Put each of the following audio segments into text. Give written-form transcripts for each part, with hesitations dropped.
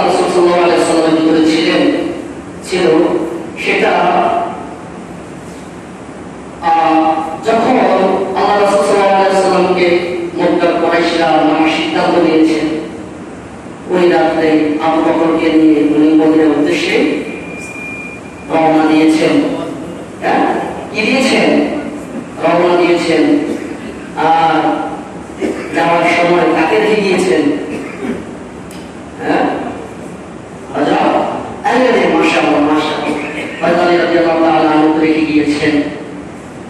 রাসূল সাল্লাল্লাহু আলাইহি ওয়াসাল্লামের ভিতরে ছিল সেটা যখন আল্লাহ রাসূল সাল্লাল্লাহু আলাইহি ওয়াসাল্লামকে মক্কার কুরাইশরা নামার সিদ্ধান্ত নিয়েছেন, ওই রাতে আবু বকরকে নিয়ে উনি মদিনার উদ্দেশ্যে রওনা দিয়েছেন। হ্যাঁ, কি দিয়েছেন? রওনা দিয়েছেন। আর যাওয়ার সময় কাকে রেখে গিয়েছেন? হ্যাঁ, রাজা আলী মাশাআল্লাহ মাশাআল্লাহ হযরত আলী রাদিয়াল্লাহু তাআলা আনহু রেখে গিয়েছেন।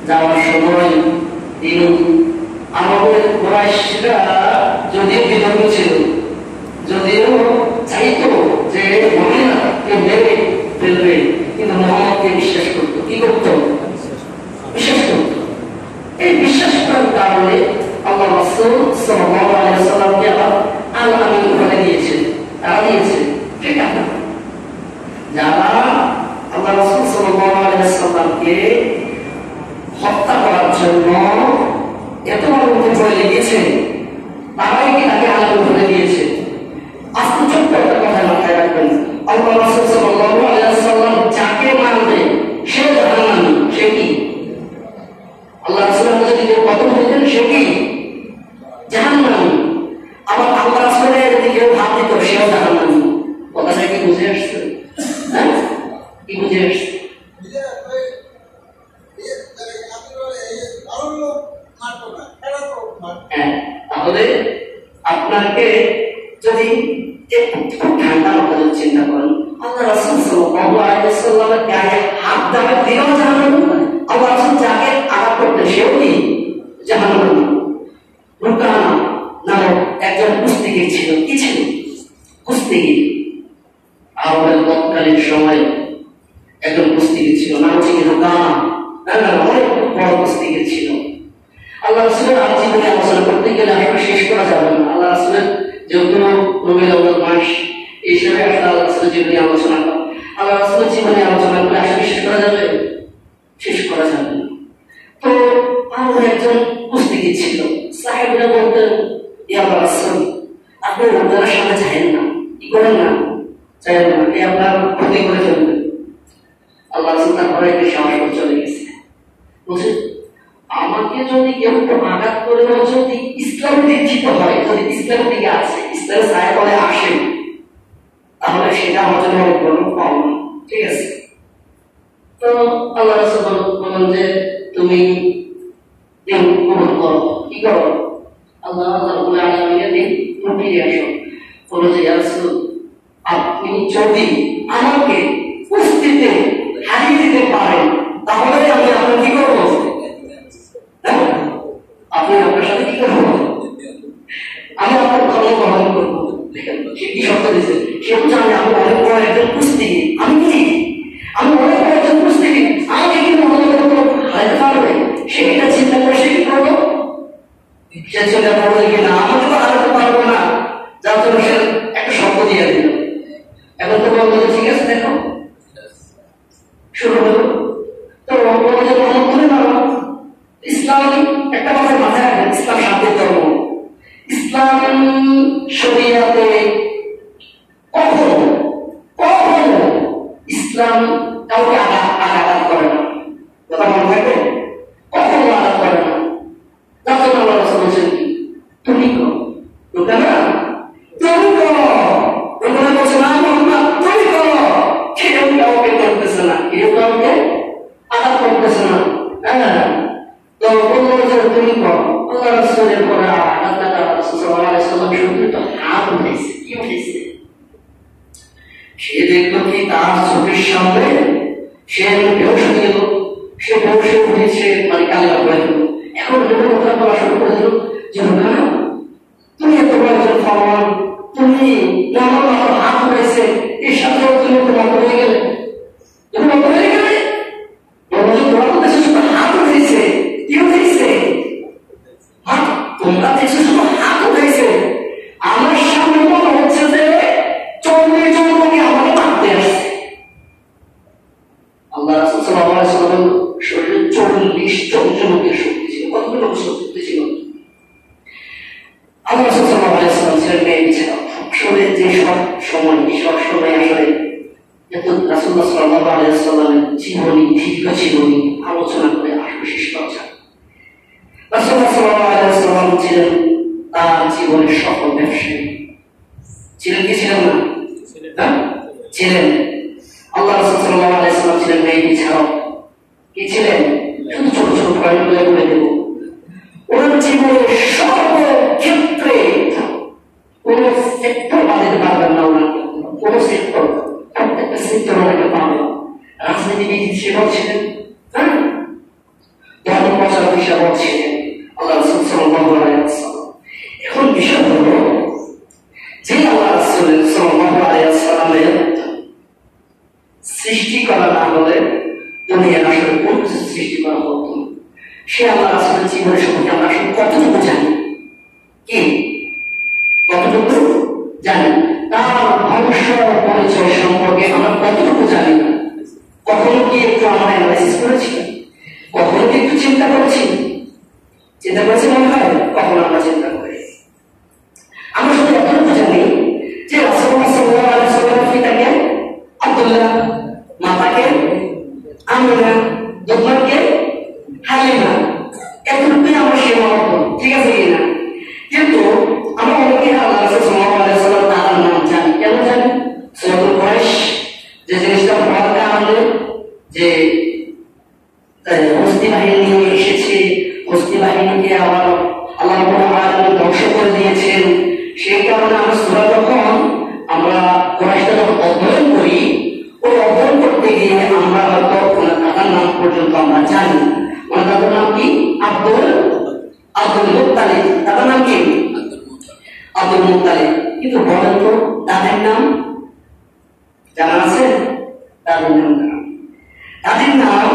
যাওয়ার সময় তিনি আমাদের কুরাইশরা যদিও বিধর্ম ছিল, যদিও চাইতো যে মদিনাকে মেরে ফেলবে, কিন্তু মুহাম্মদকে বিশ্বাস করতো। কি করতো? বিশ্বাস করতো। এই বিশ্বাস করার কারণে আল্লাহ রাসূল সাল্লাল্লাহু আলাইহি ওয়াসাল্লামকে আল আমিন বলে দিয়েছেন। তারা দিয়েছে, ঠিক আছে। যারা আল্লাহ রাসূল সাল্লাল্লাহু আলাইহি ওয়াসাল্লামকে হত্যা করার জন্য এত বড় উপায় লেগেছে, তারাই কি তাকে আল আমিন বলে দিয়েছে। আজকে ছোট্ট একটা কথা মাথায় রাখবেন, আল্লাহ রাসূল সাল্লাল্লাহু আলাইহি ওয়াসাল্লাম যাকে মানবে সে জাহান্নামী। সে কি? আল্লাহ রাসূলের যদি কেউ কতল হতেন সে কি? জাহান্নামী। আবার আল্লাহ রাসূলের যদি কেউ হাত দিত সেও জাহান্নামী। কথাটা কি বুঝে আসছে? হ্যাঁ, কি বুঝে আসছে? তাহলে আপনাকে যদি খুব ঠান্ডা মাথায় চিন্তা করেন, আল্লাহ রাসূল সাল্লাল্লাহু আলাইহি ওয়াসাল্লামের গায়ে হাত দেওয়া দিলেও জাহান্নামী, আল্লাহ রাসূল যাকে আঘাত করতেন সেও কি? জাহান্নামী। রুকানা নামক একজন কুস্তিগীর ছিল। কি ছিল? কুস্তিগীর। আরবের তৎকালীন সময়ে একজন কুস্তিগীর ছিল, নাম ছিল রুকানা। অনেক বড় কুস্তিগীর ছিল। আল্লাহ রাসূলের জীবনে আলোচনা করতে গেলে আসলে শেষ করা যাবে না। আল্লাহ রাসূলের যেহেতু রবিউল আউয়াল মাস, এই সময় আসলে আল্লাহ রাসূলের জীবনে আলোচনা করা, আল্লাহ রাসূলের জীবনে আলোচনা করে আসলে শেষ করা যাবে? শেষ করা যাবে না। তো আমার একজন কুস্তিগীর ছিল। সাহাবীরা বলতেন, ইয়া রাসূল, আপনি ওনার সাথে যাবেন না। কি করেন না? যাবেন না, এই আপনার ক্ষতি করে ফেলবেন। আল্লাহ রাসূল তার ঘরে একটু সাহস করে চলে গেছে। বলছে, আমাকে যদি কেউ আঘাত করে যদি ইসলাম দীক্ষিত হয়, যদি ইসলামের দিকে আসে, ইসলামের ছায়া বলে আসে, তাহলে সেটা আমার জন্য অনেক বড় পাওনা। ঠিক আছে? তো আল্লাহ রাসূল বলেন যে তুমি কবুল করো। কি করো? আল্লাহ রাব্বুল আলামিনের দিন ফিরে আসো। বলো যে ইয়া রাসূল, আপনি যদি আমাকে কুস্তিতে হারিয়ে দিতে পারেন তাহলে আমি আপনার কি করবো? আপনি আপনার সাথে কি করবো? আমি আপনার ধর্ম গ্রহণ করবো। দেখেন সে কি শর্ত দিয়েছে। সে জানে আমি অনেক বড় একজন কুস্তিগীর। আমি কি? আমি অনেক বড় একজন কুস্তিগীর। আমাকে কিন্তু হারাতে পারবে, সেটা চিন্তা করে সে কি করবো? সে চিন্তা করবো যে না, আমাকে তো হারাতে পারবো না, যার জন্য সে একটা শর্ত দিয়ে দিল। এখন তো বলবো ঠিক আছে, দেখো শুরু হলো। তো ইসলাম একটা কথা মাথায় রাখবেন, ইসলাম শান্তির ধর্ম। ইসলাম শরিয়াতে কখনো কখনো ইসলাম কাউকে আঘাত করে না। কথা মনে থাকবে, কখনো আঘাত করে না। যার জন্য আল্লাহ রাসূল বলেছেন কি? তুমি করো। রুকানা তুমি করো। রুকানা বলছে না মুহাম্মদ তুমি করো। কেউ কাউকে করতেছে না, কেউ কাউকে আঘাত করতেছে না। হ্যাঁ, তো বললো যে তুমি করো। আল্লাহ রাসূলের পরে আঘাত রাসূল সাল্লাল্লাহু আলাইহি ওয়াসাল্লাম শুনতে তো হাত উঠেছে। কি উঠেছে? সে দেখলো কি তার চোখের সামনে সে বেহুশ হয়ে গেল। সে বেহুশ হয়ে সে মানে কান্না করে দিল। এখন যখন কথা বলা শুরু করে দিল যে রুকানা, তুমি এত বড় একজন ফরমান, তুমি আমার হাত উঠেছে, এর সাথে তুমি তো মত হয়ে গেলে, তুমি মত হয়ে গেলে। হাত উঠেছে, কি উঠেছে? তোমরা দেখছো শুধু হাত উঠেছে, আমার সামনে মনে হচ্ছে যে 40 জন লোকে আমাকে মারতে আসছে। আল্লাহ রাসূল সাল্লাল্লাহু আলাইহি ওয়াসাল্লাম শরীরে 40 জন লোকের শক্তি ছিল। কতগুলো শক্তি ছিল? আল্লাহ রাসূল সাল্লাল্লাহু আলাইহি ওয়াসাল্লাম ছিলেন মেয়ে ছিল। শরীরে যে সব সময় ঈশ্বর রাসূলুল্লাহ সাল্লাল্লাহু আলাইহি ওয়াসাল্লামের জীবনী, দীর্ঘ জীবনী আলোচনা করে আসবে শেষ পর্যায়ে। রাসূলুল্লাহ সাল্লাল্লাহু আলাইহি ওয়াসাল্লাম ছিলেন তার জীবনের সফল ব্যবসায়ী। ছিলেন কি ছিলেন না? ছিলেন। আল্লাহ রাসূল সাল্লাল্লাহু আলাইহি ওয়াসাল্লাম ছিলেন ন্যায় বিচারক। কি ছিলেন? শুধু ছোট ছোট পয়েন্টগুলো বলে দেব। ওনার জীবনের সর্বক্ষেত্রে কোন সেক্টর বাঁধতে পারবেন না ওনাকে, কোন সেক্টর, প্রত্যেকটা সেক্টর ওনাকে পাবে। রাজনীতিবিদ হিসেবেও ছিলেন, হ্যাঁ, ধর্ম প্রচারক হিসেবেও ছিলেন আল্লাহ রাসূল সাল্লাল্লাহু আলাইহি ওয়াসাল্লাম। এখন বিষয় হলো যে আল্লাহ রাসূল সাল্লাল্লাহু আলাইহি ওয়াসাল্লামের সৃষ্টি করা না হলে দুনিয়ার আসলে কোন কিছু সৃষ্টি করা হতো না। সে আল্লাহ রাসূলের জীবনের সম্পর্কে আমরা আসলে কতটুকু জানি? কি কতটুকু জানি? তার বংশ পরিচয় সম্পর্কে আমরা কতটুকু জানি না? কখনো কি একটু আমরা অ্যানালাইসিস করেছি? কখনো কি একটু চিন্তা করেছি? চিন্তা করেছি মনে হয়? কখনো আমরা চিন্তা করি? আমরা শুধু এতটুকু জানি যে রাসূলুল্লাহ সাল্লাল্লাহু আলাইহি ওয়াসাল্লামের পিতাকে আব্দুল্লাহ, মাতাকে আমিনা, দুধমাকে হালিমা, এতটুকুই আমরা সীমাবদ্ধ। ঠিক আছে কিনা? কিন্তু আমরা অনেকে আল্লাহ রাসূল সাল্লাল্লাহু আলাইহি ওয়াসাল্লাম তার নাম জানি। কেন জানি? সূরাতুল কুরাইশ যে জিনিসটা পড়ার কারণে, যে হস্তি বাহিনী নিয়ে এসেছে, হস্তি বাহিনীকে আবার আল্লাহ রাব্বুল আলামিন ধ্বংস করে দিয়েছেন, সেই কারণে আমরা সূরা যখন আমরা কুরাইশটা যখন অধ্যয়ন করি, ওই অধ্যয়ন করতে গিয়ে আমরা হয়তো ওনার দাদার নাম পর্যন্ত আমরা জানি। ওনার দাদার নাম কি? Abdul Muttalib. দাদার নাম কি? Abdul Muttalib. কিন্তু বলেন তো দাদের নাম জানা আছে? দাদের নাম, দাদের নাম